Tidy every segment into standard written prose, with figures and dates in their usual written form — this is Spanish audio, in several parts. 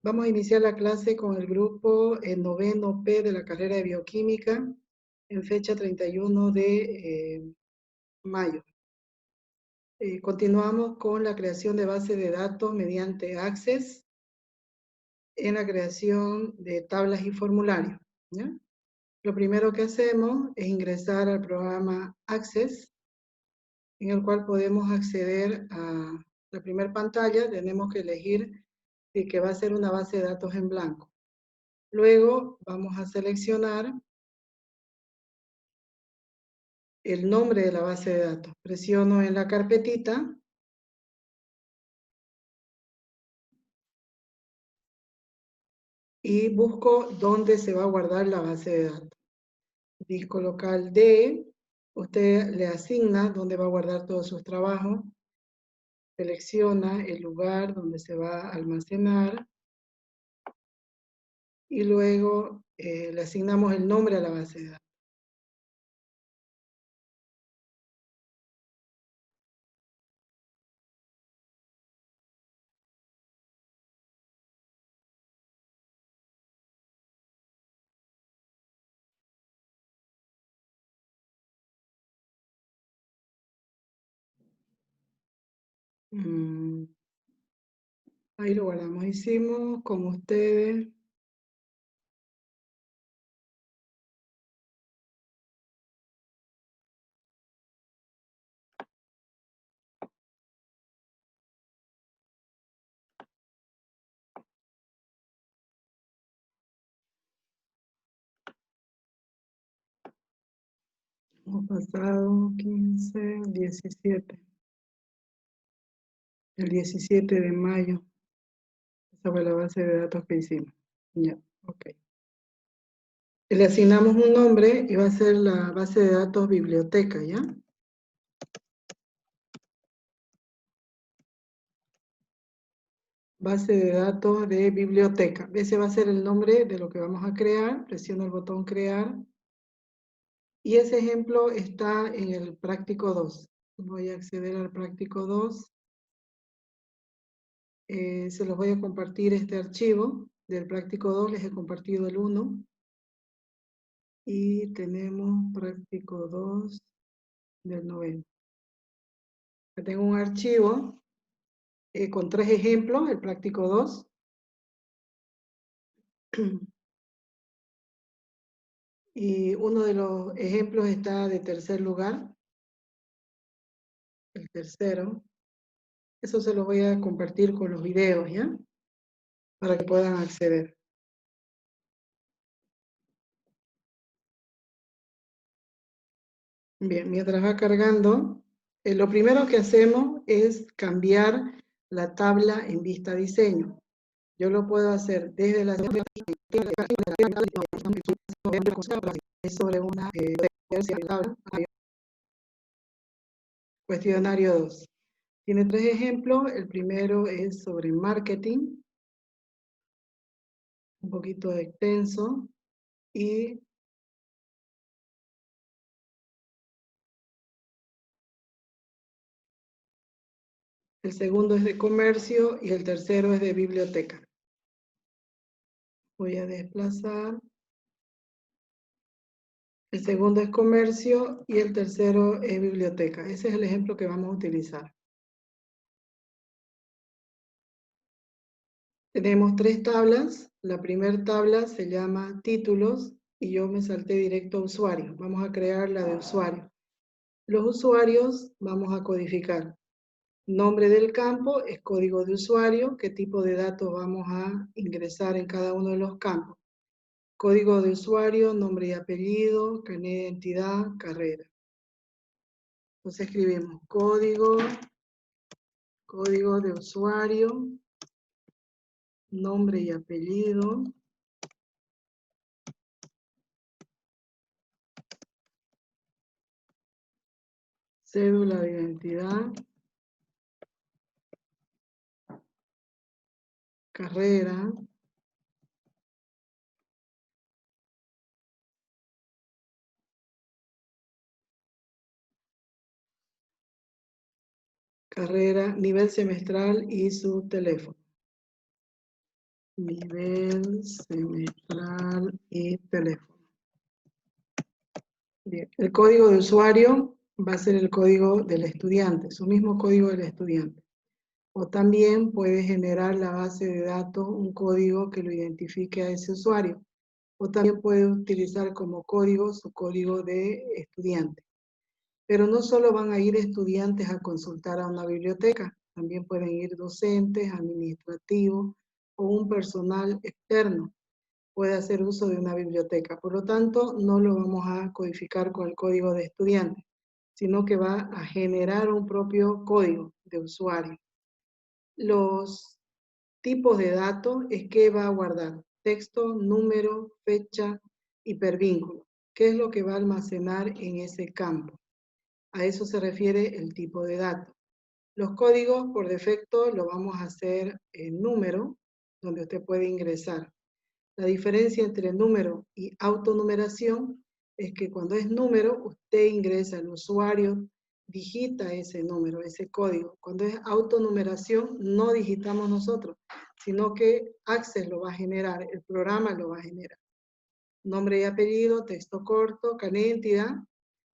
Vamos a iniciar la clase con el grupo noveno P de la carrera de Bioquímica en fecha 31 de mayo. Continuamos con la creación de base de datos mediante Access en la creación de tablas y formularios, ¿ya? Lo primero que hacemos es ingresar al programa Access, en el cual podemos acceder a la primera pantalla. Tenemos que elegir que va a ser una base de datos en blanco. Luego vamos a seleccionar el nombre de la base de datos. Presiono en la carpetita y busco dónde se va a guardar la base de datos. Disco local D, usted le asigna dónde va a guardar todos sus trabajos, selecciona el lugar donde se va a almacenar y luego le asignamos el nombre a la base de datos. Ahí lo guardamos. Hicimos con ustedes. Hemos pasado 15, 17. El 17 de mayo. Esa fue la base de datos que hicimos. Ya, ok. Le asignamos un nombre y va a ser la base de datos biblioteca, ¿ya? Base de datos de biblioteca. Ese va a ser el nombre de lo que vamos a crear. Presiono el botón crear. Y ese ejemplo está en el práctico 2. Voy a acceder al práctico 2. Se los voy a compartir este archivo del práctico 2. Les he compartido el 1. Y tenemos práctico 2 del 90. Tengo un archivo con 3 ejemplos, el práctico 2. Y uno de los ejemplos está de tercer lugar, el tercero. Eso se lo voy a compartir con los videos, ¿ya? Para que puedan acceder. Bien, mientras va cargando, lo primero que hacemos es cambiar la tabla en vista diseño. Yo lo puedo hacer desde la sobre una tabla. Cuestionario 2. Tiene 3 ejemplos. El primero es sobre marketing, un poquito extenso, y el segundo es de comercio y el tercero es de biblioteca. Voy a desplazar. El segundo es comercio y el tercero es biblioteca. Ese es el ejemplo que vamos a utilizar. Tenemos 3 tablas. La primera tabla se llama títulos y yo me salté directo a usuario. Vamos a crear la de usuario. Los usuarios vamos a codificar. Nombre del campo es código de usuario. ¿Qué tipo de datos vamos a ingresar en cada uno de los campos? Código de usuario, nombre y apellido, carnet de identidad, carrera. Entonces escribimos código de usuario, nombre y apellido, cédula de identidad, carrera, nivel semestral y su teléfono. nivel semestral y teléfono. Bien, el código de usuario va a ser el código del estudiante, su mismo código del estudiante. O también puede generar la base de datos un código que lo identifique a ese usuario. O también puede utilizar como código su código de estudiante. Pero no solo van a ir estudiantes a consultar a una biblioteca, también pueden ir docentes, administrativos o un personal externo. Puede hacer uso de una biblioteca. Por lo tanto, no lo vamos a codificar con el código de estudiante, sino que va a generar un propio código de usuario. Los tipos de datos es que va a guardar texto, número, fecha, hipervínculo. ¿Qué es lo que va a almacenar en ese campo? A eso se refiere el tipo de datos. Los códigos por defecto lo vamos a hacer en número, donde usted puede ingresar. La diferencia entre número y autonumeración es que cuando es número, usted ingresa, el usuario digita ese número, ese código. Cuando es autonumeración, no digitamos nosotros, sino que Access lo va a generar, el programa lo va a generar. Nombre y apellido, texto corto, carnet de identidad.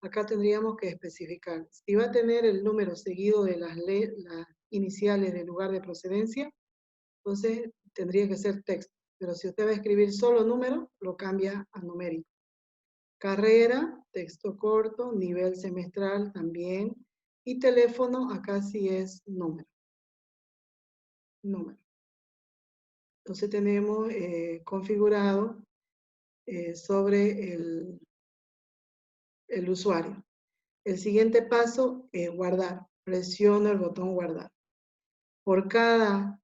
Acá tendríamos que especificar. Si va a tener el número seguido de las iniciales del lugar de procedencia, entonces tendría que ser texto. Pero si usted va a escribir solo número, lo cambia a numérico. Carrera, texto corto, nivel semestral también. Y teléfono, acá sí es número. Número. Entonces tenemos configurado sobre el usuario. El siguiente paso es guardar. Presiono el botón guardar. Por cada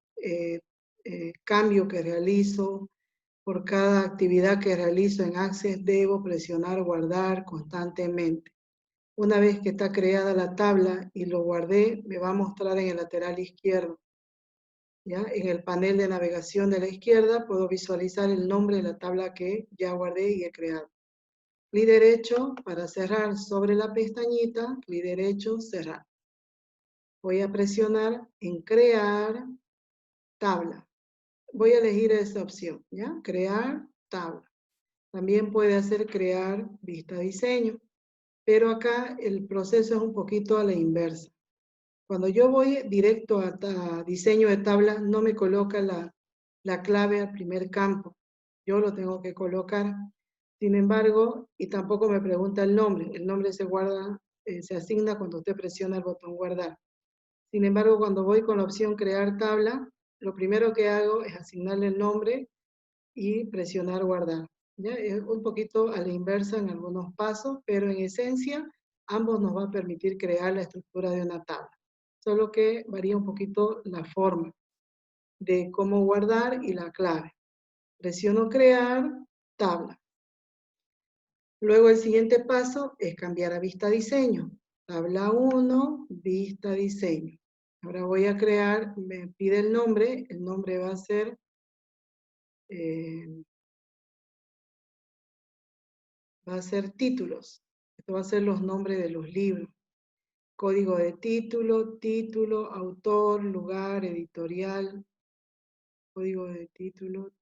cambio que realizo, por cada actividad que realizo en Access, debo presionar guardar constantemente. Una vez que está creada la tabla y lo guardé, me va a mostrar en el lateral izquierdo. ¿Ya? En el panel de navegación de la izquierda puedo visualizar el nombre de la tabla que ya guardé y he creado. Clic derecho para cerrar sobre la pestañita, clic derecho, cerrar. Voy a presionar en crear tabla. Voy a elegir esta opción, ¿ya? Crear tabla. También puede hacer crear vista diseño, pero acá el proceso es un poquito a la inversa. Cuando yo voy directo a diseño de tabla, no me coloca la clave al primer campo. Yo lo tengo que colocar. Sin embargo, y tampoco me pregunta el nombre. El nombre se guarda, se asigna cuando usted presiona el botón guardar. Sin embargo, cuando voy con la opción crear tabla, lo primero que hago es asignarle el nombre y presionar guardar. ¿Ya? Es un poquito a la inversa en algunos pasos, pero en esencia ambos nos va a permitir crear la estructura de una tabla. Solo que varía un poquito la forma de cómo guardar y la clave. Presiono crear tabla. Luego el siguiente paso es cambiar a vista diseño. Tabla 1, vista diseño. Ahora voy a crear, me pide el nombre va a ser títulos. Esto va a ser los nombres de los libros. Código de título, autor, lugar, editorial. Código de título.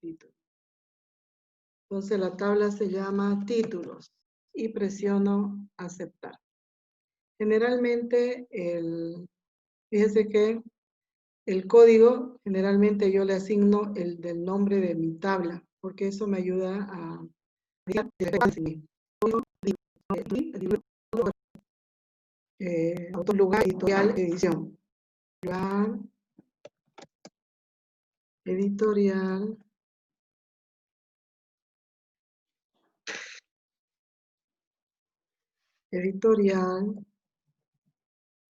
Entonces la tabla se llama títulos y presiono aceptar. Generalmente, fíjense que el código, generalmente yo le asigno el del nombre de mi tabla, porque eso me ayuda a autor, lugar, editorial, edición. Lugar, editorial,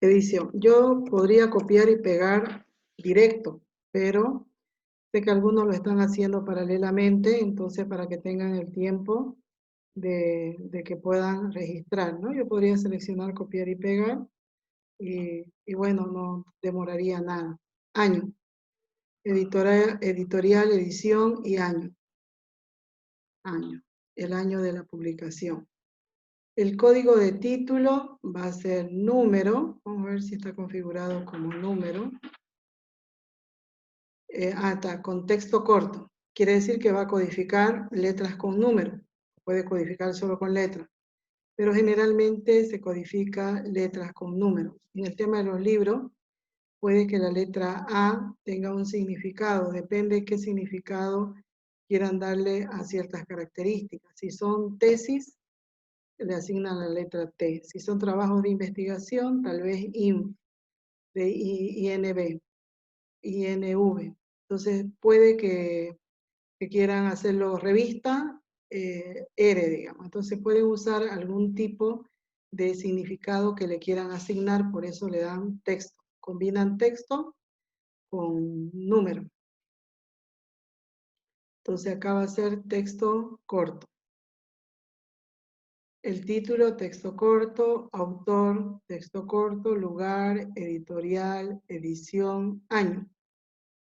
edición. Yo podría copiar y pegar directo, pero sé que algunos lo están haciendo paralelamente, entonces para que tengan el tiempo de que puedan registrar, ¿no? Yo podría seleccionar copiar y pegar y bueno, no demoraría nada. Año. Editorial, edición y año. Año. El año de la publicación. El código de título va a ser número. Vamos a ver si está configurado como número. Está con texto corto. quiere decir que va a codificar letras con números. Puede codificar solo con letras, pero generalmente se codifica letras con números. En el tema de los libros, puede que la letra A tenga un significado, depende de qué significado quieran darle a ciertas características. Si son tesis, le asignan la letra T. Si son trabajos de investigación, tal vez INV, de INB, INV. Entonces puede que quieran hacerlo revista, R, digamos. Entonces pueden usar algún tipo de significado que le quieran asignar, por eso le dan texto. Combinan texto con número. Entonces acá va a ser texto corto. El título, texto corto, autor, texto corto, lugar, editorial, edición, año.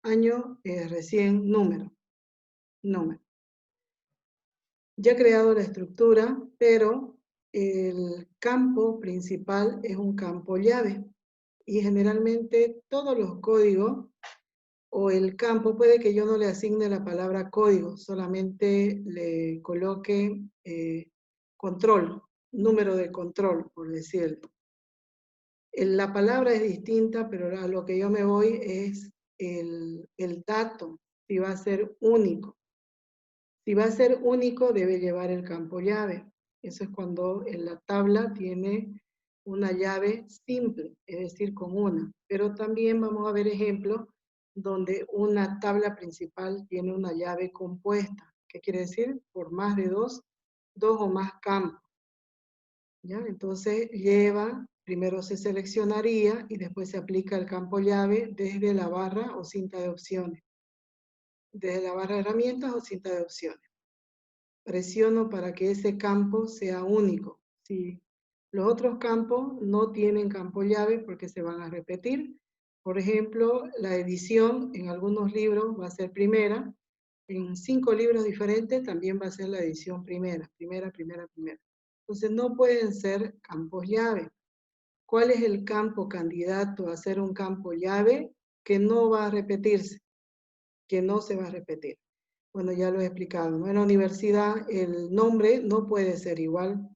Año es recién número. Ya he creado la estructura, pero el campo principal es un campo llave. Y generalmente todos los códigos o el campo, puede que yo no le asigne la palabra código, solamente le coloque control, número de control, por decirlo. La palabra es distinta, pero a lo que yo me voy es el dato, si va a ser único. Si va a ser único, debe llevar el campo llave. Eso es cuando en la tabla tiene una llave simple, es decir, con una. Pero también vamos a ver ejemplos donde una tabla principal tiene una llave compuesta. ¿Qué quiere decir? Por más de dos o más campos. ¿Ya? Entonces lleva, primero se seleccionaría y después se aplica el campo llave desde la barra o cinta de opciones. Desde la barra de herramientas o cinta de opciones. Presiono para que ese campo sea único. Si los otros campos no tienen campo llave porque se van a repetir, por ejemplo, la edición en algunos libros va a ser primera, en 5 libros diferentes también va a ser la edición primera. Entonces no pueden ser campos llave. ¿Cuál es el campo candidato a ser un campo llave que no va a repetirse? Que no se va a repetir. Bueno, ya lo he explicado, ¿no? En la universidad el nombre no puede ser igual.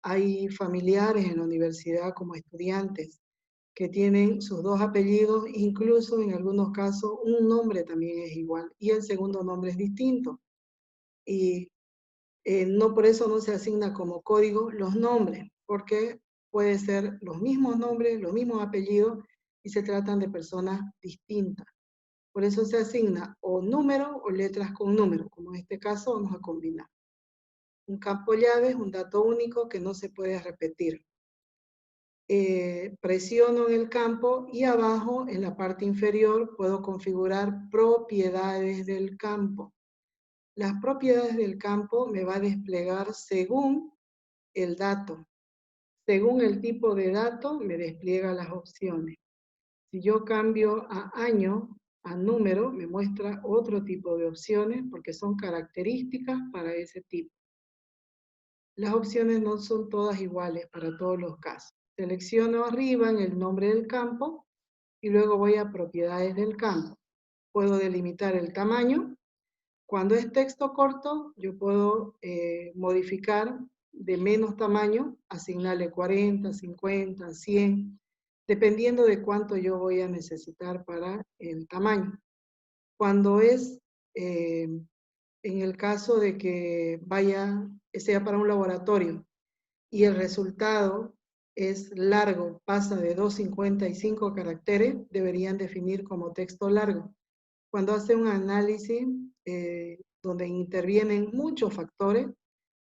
Hay familiares en la universidad como estudiantes que tienen sus 2 apellidos, incluso en algunos casos un nombre también es igual y el segundo nombre es distinto. Y no por eso no se asigna como código los nombres, porque puede ser los mismos nombres, los mismos apellidos y se tratan de personas distintas. Por eso se asigna o número o letras con número, como en este caso vamos a combinar. Un campo llave es un dato único que no se puede repetir. Presiono en el campo y abajo, en la parte inferior, puedo configurar propiedades del campo. Las propiedades del campo me va a desplegar según el dato. Según el tipo de dato, me despliega las opciones. Si yo cambio a año, a número, me muestra otro tipo de opciones porque son características para ese tipo. Las opciones no son todas iguales para todos los casos. Selecciono arriba en el nombre del campo y luego voy a propiedades del campo. Puedo delimitar el tamaño. Cuando es texto corto, yo puedo modificar de menos tamaño, asignarle 40, 50, 100, dependiendo de cuánto yo voy a necesitar para el tamaño. Cuando es, en el caso de que sea para un laboratorio y el resultado es largo, pasa de 255 caracteres, deberían definir como texto largo. Cuando hace un análisis donde intervienen muchos factores,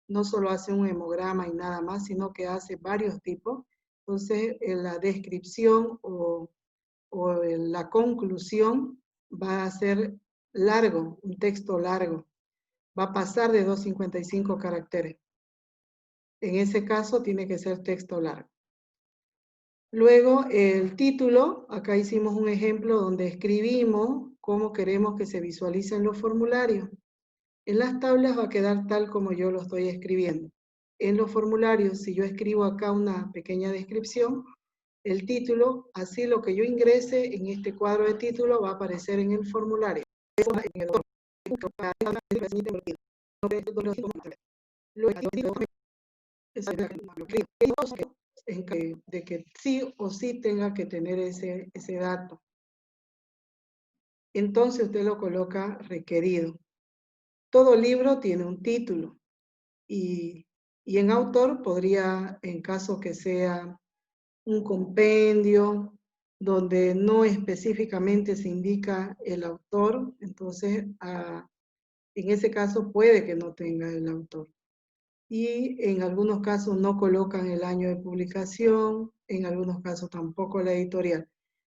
no solo hace un hemograma y nada más, sino que hace varios tipos, entonces la descripción o la conclusión va a ser largo, un texto largo, va a pasar de 255 caracteres. En ese caso tiene que ser texto largo. Luego el título, acá hicimos un ejemplo donde escribimos cómo queremos que se visualicen los formularios. En las tablas va a quedar tal como yo lo estoy escribiendo. En los formularios, si yo escribo acá una pequeña descripción, el título, así lo que yo ingrese en este cuadro de título va a aparecer en el formulario. de que sí o sí tenga que tener ese dato. Entonces usted lo coloca requerido. Todo libro tiene un título y en autor podría, en caso que sea un compendio donde no específicamente se indica el autor, entonces en ese caso puede que no tenga el autor. Y en algunos casos no colocan el año de publicación, en algunos casos tampoco la editorial.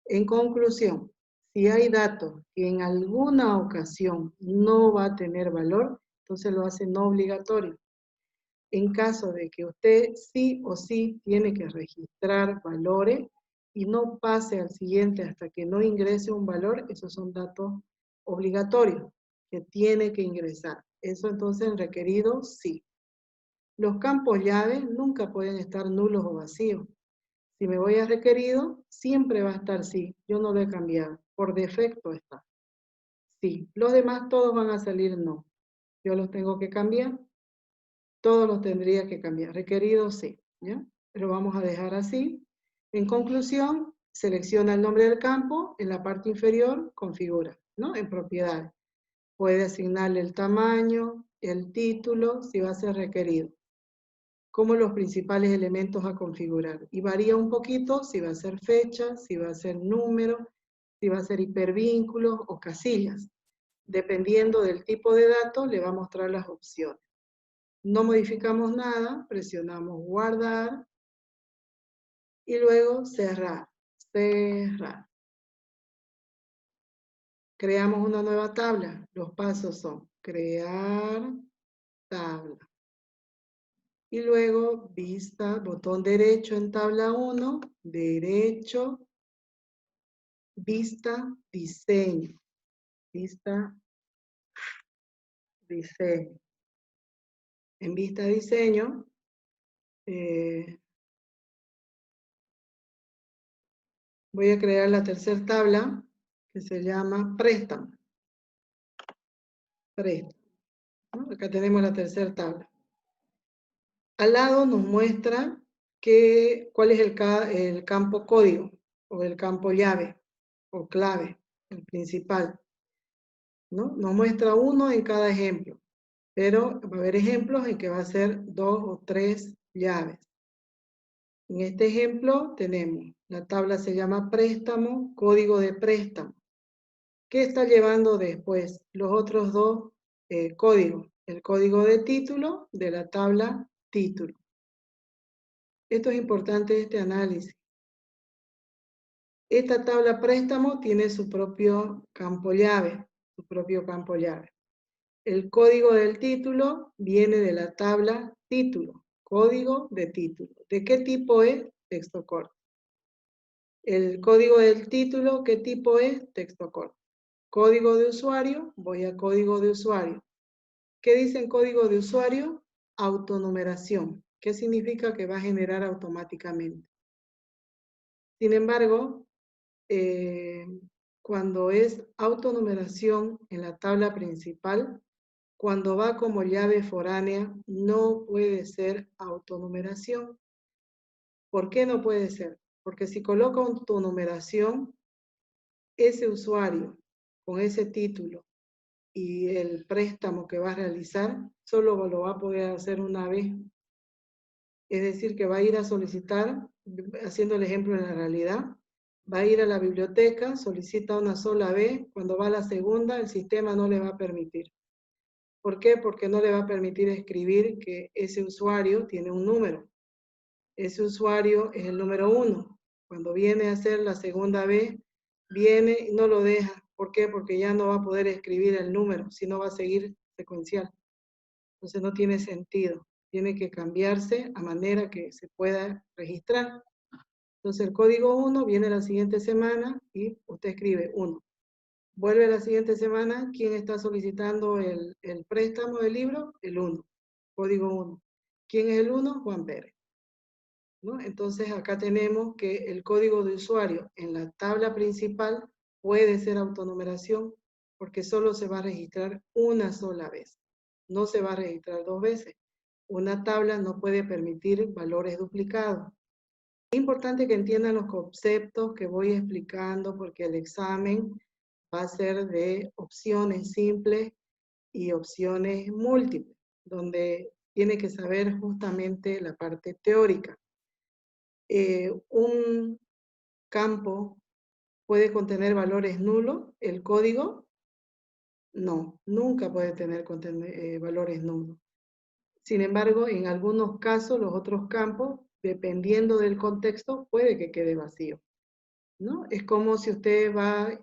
En conclusión, si hay datos que en alguna ocasión no va a tener valor, entonces lo hace no obligatorio. En caso de que usted sí o sí tiene que registrar valores y no pase al siguiente hasta que no ingrese un valor, esos son datos obligatorios que tiene que ingresar. Eso entonces en requerido sí. Los campos llave nunca pueden estar nulos o vacíos. Si me voy a requerido, siempre va a estar sí. Yo no lo he cambiado. Por defecto está. Sí. Los demás todos van a salir no. Yo los tengo que cambiar. Todos los tendría que cambiar. Requerido sí. ¿Ya? Pero vamos a dejar así. En conclusión, selecciona el nombre del campo. En la parte inferior, configura. ¿No? En propiedades. Puede asignarle el tamaño, el título, si va a ser requerido, como los principales elementos a configurar. Y varía un poquito si va a ser fecha, si va a ser número, si va a ser hipervínculos o casillas. Dependiendo del tipo de datos, le va a mostrar las opciones. No modificamos nada, presionamos guardar y luego cerrar. Cerrar. Creamos una nueva tabla. Los pasos son crear tabla. Y luego vista, botón derecho en tabla 1, derecho, vista, diseño. Vista, diseño. En vista, diseño, voy a crear la tercera tabla que se llama préstamo. Préstamo. ¿No? Acá tenemos la tercera tabla. Al lado nos muestra cuál es el campo código o el campo llave o clave, el principal. ¿No? Nos muestra uno en cada ejemplo, pero va a haber ejemplos en que va a ser 2 o 3 llaves. En este ejemplo tenemos, la tabla se llama préstamo, código de préstamo. ¿Qué está llevando después? Los otros dos códigos. El código de título de la tabla título. Esto es importante, este análisis. Esta tabla préstamo tiene su propio campo llave, El código del título viene de la tabla título, código de título. ¿De qué tipo es? Texto corto. El código del título, ¿qué tipo es? Texto corto. Código de usuario, voy a código de usuario. ¿Qué dice en código de usuario? Autonumeración. ¿Qué significa? Que va a generar automáticamente. Sin embargo, cuando es autonumeración en la tabla principal, cuando va como llave foránea, no puede ser autonumeración. ¿Por qué no puede ser? Porque si coloca autonumeración, ese usuario con ese título y el préstamo que va a realizar, solo lo va a poder hacer una vez. Es decir, que va a ir a solicitar, haciendo el ejemplo en la realidad, va a ir a la biblioteca, solicita una sola vez, cuando va a la segunda, el sistema no le va a permitir. ¿Por qué? Porque no le va a permitir escribir que ese usuario tiene un número. Ese usuario es el número 1. Cuando viene a hacer la segunda vez, viene y no lo deja. ¿Por qué? Porque ya no va a poder escribir el número, sino va a seguir secuencial. Entonces no tiene sentido. Tiene que cambiarse a manera que se pueda registrar. Entonces el código 1 viene la siguiente semana y usted escribe 1. Vuelve la siguiente semana, ¿quién está solicitando el préstamo del libro? El 1, código 1. ¿Quién es el 1? Juan Pérez. ¿No? Entonces acá tenemos que el código de usuario en la tabla principal puede ser autonumeración porque solo se va a registrar una sola vez. No se va a registrar 2 veces. Una tabla no puede permitir valores duplicados. Es importante que entiendan los conceptos que voy explicando porque el examen va a ser de opciones simples y opciones múltiples, donde tiene que saber justamente la parte teórica. Un campo puede contener valores nulos, el código no, nunca puede tener valores nulos. Sin embargo, en algunos casos, los otros campos, dependiendo del contexto, puede que quede vacío, ¿no? Es como si usted va a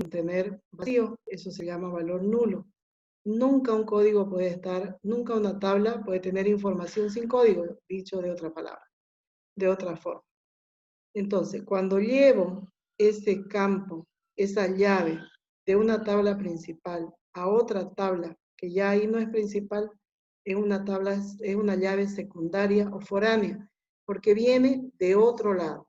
tener vacío, eso se llama valor nulo. Nunca un código puede estar, nunca una tabla puede tener información sin código, dicho de otra palabra, de otra forma. Entonces, cuando llevo ese campo, esa llave de una tabla principal a otra tabla, que ya ahí no es principal, es una llave secundaria o foránea, porque viene de otro lado.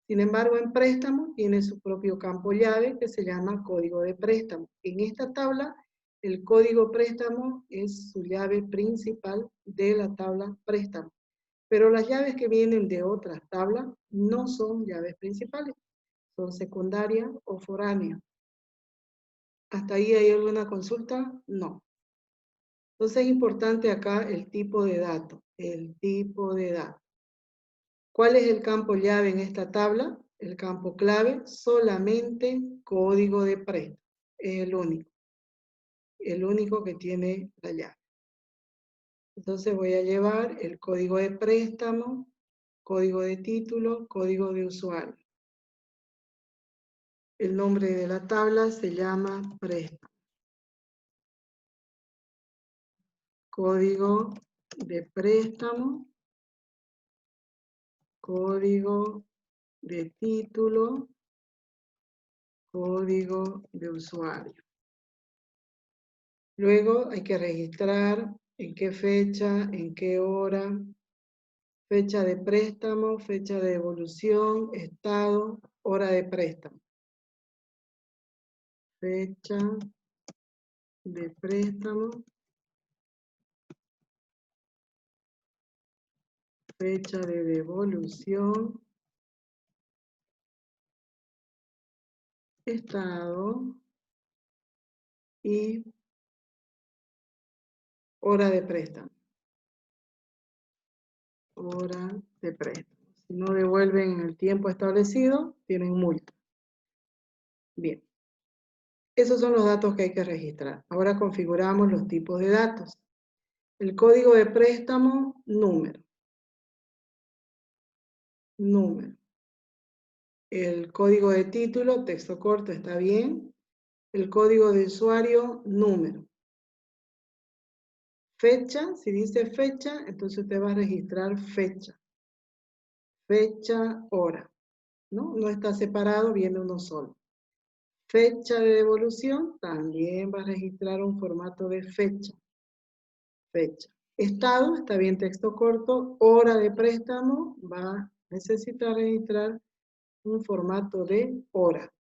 Sin embargo, en préstamo tiene su propio campo llave que se llama código de préstamo. En esta tabla, el código préstamo es su llave principal de la tabla préstamo. Pero las llaves que vienen de otras tablas no son llaves principales, son secundarias o foráneas. ¿Hasta ahí hay alguna consulta? No. Entonces es importante acá el tipo de dato, el tipo de dato. ¿Cuál es el campo llave en esta tabla? El campo clave, solamente código de préstamo. Es el único que tiene la llave. Entonces voy a llevar el código de préstamo, código de título, código de usuario. El nombre de la tabla se llama préstamo. Código de préstamo, código de título, código de usuario. Luego hay que registrar en qué fecha, en qué hora, fecha de préstamo, fecha de devolución, estado, hora de préstamo. Fecha de préstamo, fecha de devolución, estado y hora de préstamo. Hora de préstamo. Si no devuelven en el tiempo establecido, tienen multa. Bien. Esos son los datos que hay que registrar. Ahora configuramos los tipos de datos. El código de préstamo, número. Número. El código de título, texto corto, está bien. El código de usuario, número. Fecha, si dice fecha, entonces usted va a registrar fecha. Fecha, hora. ¿No? No está separado, viene uno solo. Fecha de devolución, también va a registrar un formato de fecha. Fecha. Estado, está bien texto corto. Hora de préstamo, va a necesitar registrar un formato de hora.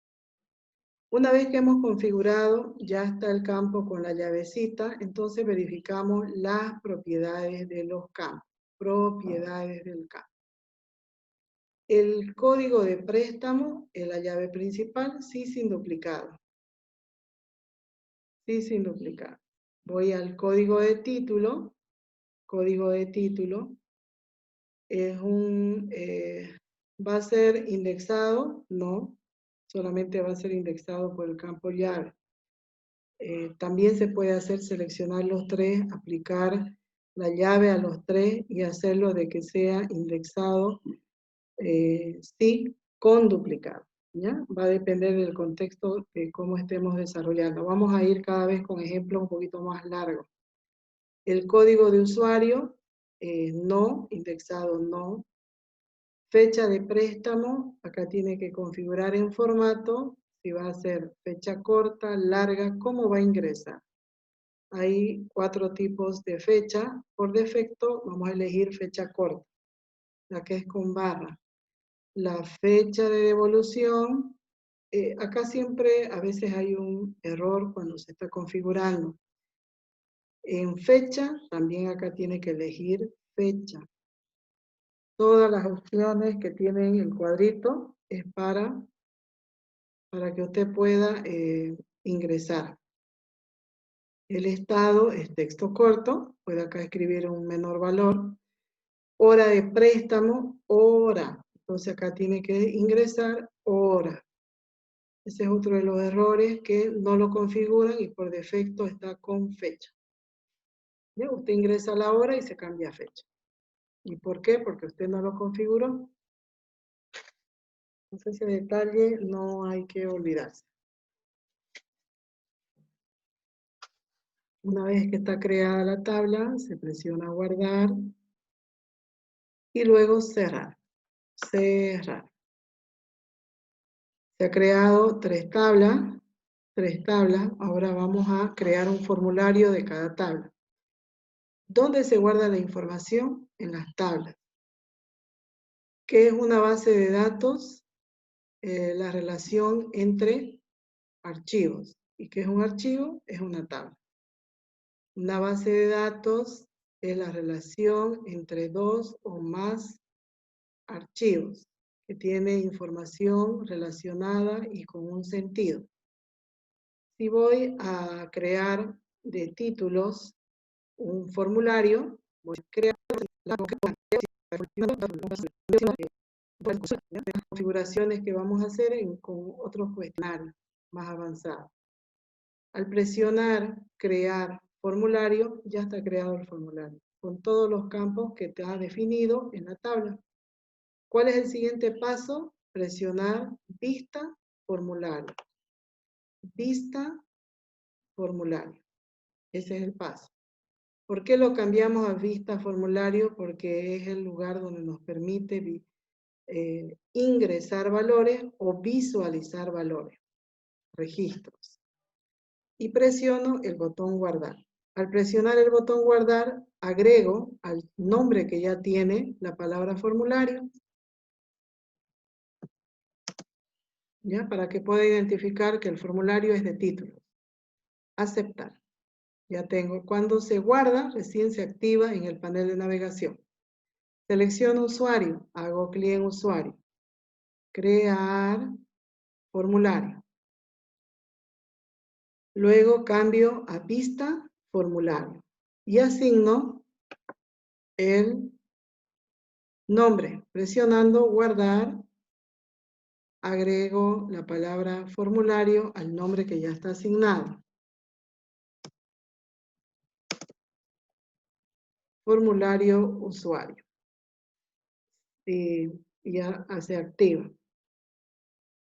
Una vez que hemos configurado, ya está el campo con la llavecita, entonces verificamos las propiedades de los campos. Propiedades del campo. El código de préstamo es la llave principal, sí sin duplicado. Sí sin duplicado. Voy al código de título. Código de título. Es ¿va a ser indexado? No. Solamente va a ser indexado por el campo llave. También se puede hacer seleccionar los tres, aplicar la llave a los tres y hacerlo de que sea indexado, sí, con duplicado. ¿Ya? Va a depender del contexto de cómo estemos desarrollando. Vamos a ir cada vez con ejemplos un poquito más largos. El código de usuario, no, indexado no. Fecha de préstamo, acá tiene que configurar en formato, si va a ser fecha corta, larga, cómo va a ingresar. Hay 4 tipos de fecha. Por defecto vamos a elegir fecha corta, la que es con barra. La fecha de devolución acá siempre a veces hay un error cuando se está configurando. En fecha, también acá tiene que elegir fecha. Todas las opciones que tienen el cuadrito es para que usted pueda ingresar. El estado es texto corto, puede acá escribir un menor valor. Hora de préstamo, hora. Entonces acá tiene que ingresar hora. Ese es otro de los errores que no lo configuran y por defecto está con fecha. ¿Ya? Usted ingresa la hora y se cambia fecha. ¿Y por qué? Porque usted no lo configuró. Entonces ese detalle no hay que olvidarse. Una vez que está creada la tabla, se presiona guardar y luego cerrar. Cerrar. Se ha creado tres tablas. Ahora vamos a crear un formulario de cada tabla. ¿Dónde se guarda la información? En las tablas. ¿Qué es una base de datos? La relación entre archivos. ¿Y qué es un archivo? Es una tabla. Una base de datos es la relación entre dos o más archivos que tiene información relacionada y con un sentido. Si voy a crear de títulos un formulario, voy a crear las configuraciones que vamos a hacer con otros cuestionarios más avanzados. Al presionar crear formulario, ya está creado el formulario, con todos los campos que te ha definido en la tabla. ¿Cuál es el siguiente paso? Presionar vista formulario. Vista formulario. Ese es el paso. ¿Por qué lo cambiamos a vista formulario? Porque es el lugar donde nos permite ingresar valores o visualizar valores, registros. Y presiono el botón guardar. Al presionar el botón guardar, agrego al nombre que ya tiene la palabra formulario, ¿ya? Para que pueda identificar que el formulario es de título. Aceptar. Ya tengo. Cuando se guarda, recién se activa en el panel de navegación. Selecciono usuario, hago clic en usuario. Crear formulario. Luego cambio a vista formulario y asigno el nombre. Presionando guardar, agrego la palabra formulario al nombre que ya está asignado. Formulario usuario. Y ya se activa.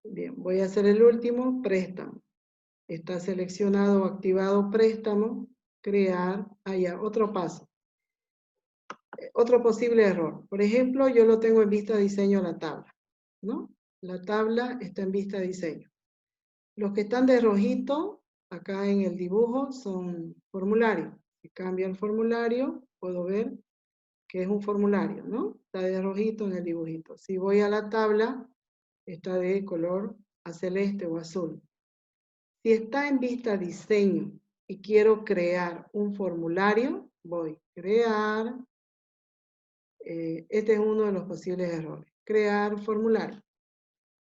Bien, voy a hacer el último, préstamo. Está seleccionado o activado préstamo, crear, allá, otro paso. Otro posible error. Por ejemplo, yo lo tengo en vista diseño la tabla, ¿no? La tabla está en vista diseño. Los que están de rojito, acá en el dibujo, son formularios. Si cambio el formulario, puedo ver que es un formulario, ¿no? Está de rojito en el dibujito. Si voy a la tabla, está de color a celeste o azul. Si está en vista diseño y quiero crear un formulario, voy a crear. Este es uno de los posibles errores. Crear formulario.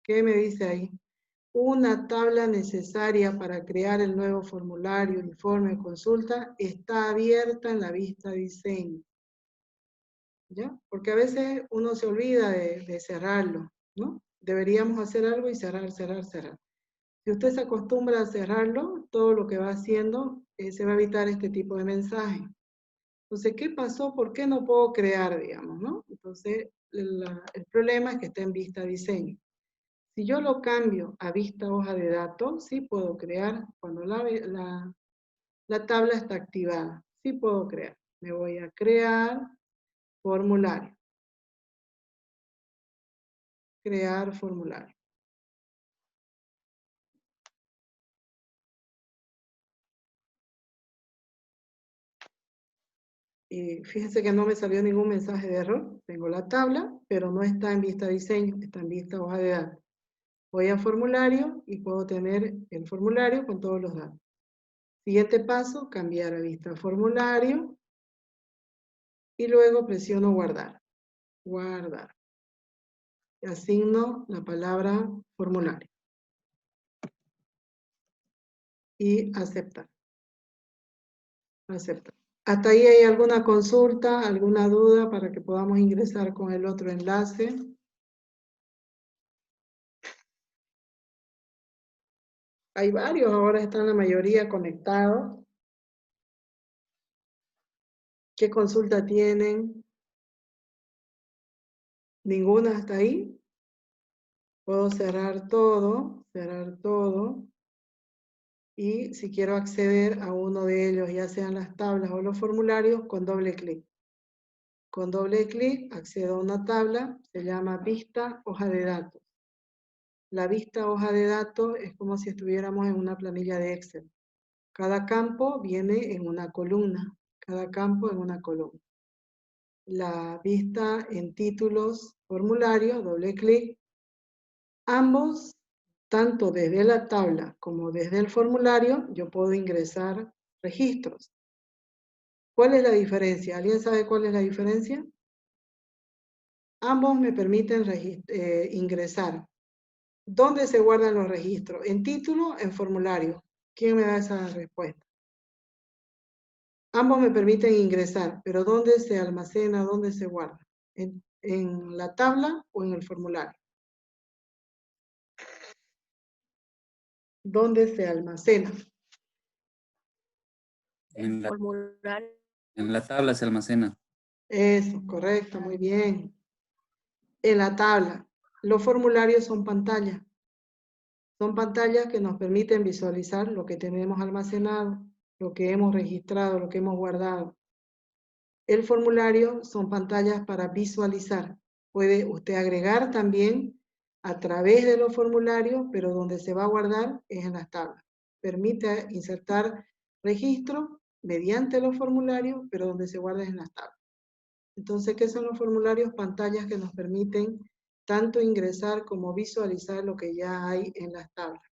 ¿Qué me dice ahí? Una tabla necesaria para crear el nuevo formulario, informe, consulta, está abierta en la vista diseño. ¿Ya? Porque a veces uno se olvida de cerrarlo, ¿no? Deberíamos hacer algo y cerrar, cerrar, cerrar. Si usted se acostumbra a cerrarlo, todo lo que va haciendo se va a evitar este tipo de mensaje. Entonces, ¿qué pasó? ¿Por qué no puedo crear, digamos, no? Entonces, el problema es que está en vista diseño. Si yo lo cambio a vista hoja de datos, sí puedo crear cuando la tabla está activada. Sí puedo crear. Me voy a crear formulario. Crear formulario. Y fíjense que no me salió ningún mensaje de error. Tengo la tabla, pero no está en vista diseño, está en vista hoja de datos. Voy a formulario y puedo tener el formulario con todos los datos. Siguiente paso, cambiar a vista formulario. Y luego presiono guardar. Guardar. Asigno la palabra formulario. Y aceptar. Aceptar. ¿Hasta ahí hay alguna consulta, alguna duda para que podamos ingresar con el otro enlace? Hay varios, ahora están la mayoría conectados. ¿Qué consulta tienen? ¿Ninguna hasta ahí? Puedo cerrar todo. Y si quiero acceder a uno de ellos, ya sean las tablas o los formularios, con doble clic. Con doble clic accedo a una tabla, se llama vista hoja de datos. La vista hoja de datos es como si estuviéramos en una planilla de Excel. Cada campo viene en una columna, cada campo en una columna. La vista en títulos, formularios, doble clic. Ambos, tanto desde la tabla como desde el formulario, yo puedo ingresar registros. ¿Cuál es la diferencia? ¿Alguien sabe cuál es la diferencia? Ambos me permiten ingresar. ¿Dónde se guardan los registros? ¿En título? ¿En formulario? ¿Quién me da esa respuesta? Ambos me permiten ingresar, pero ¿dónde se almacena? ¿Dónde se guarda? ¿En la tabla o en el formulario? ¿Dónde se almacena? En la, Formulario. en la tabla se almacena. Eso, correcto, muy bien. En la tabla. Los formularios son pantallas. Son pantallas que nos permiten visualizar lo que tenemos almacenado, lo que hemos registrado, lo que hemos guardado. El formulario son pantallas para visualizar. Puede usted agregar también a través de los formularios, pero donde se va a guardar es en las tablas. Permite insertar registro mediante los formularios, pero donde se guarda es en las tablas. Entonces, ¿qué son los formularios? Pantallas que nos permiten tanto ingresar como visualizar lo que ya hay en las tablas.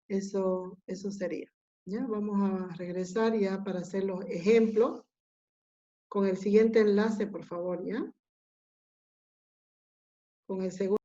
Eso sería. ¿Ya? Vamos a regresar ya para hacer los ejemplos. Con el siguiente enlace, por favor, ¿ya? Con el segundo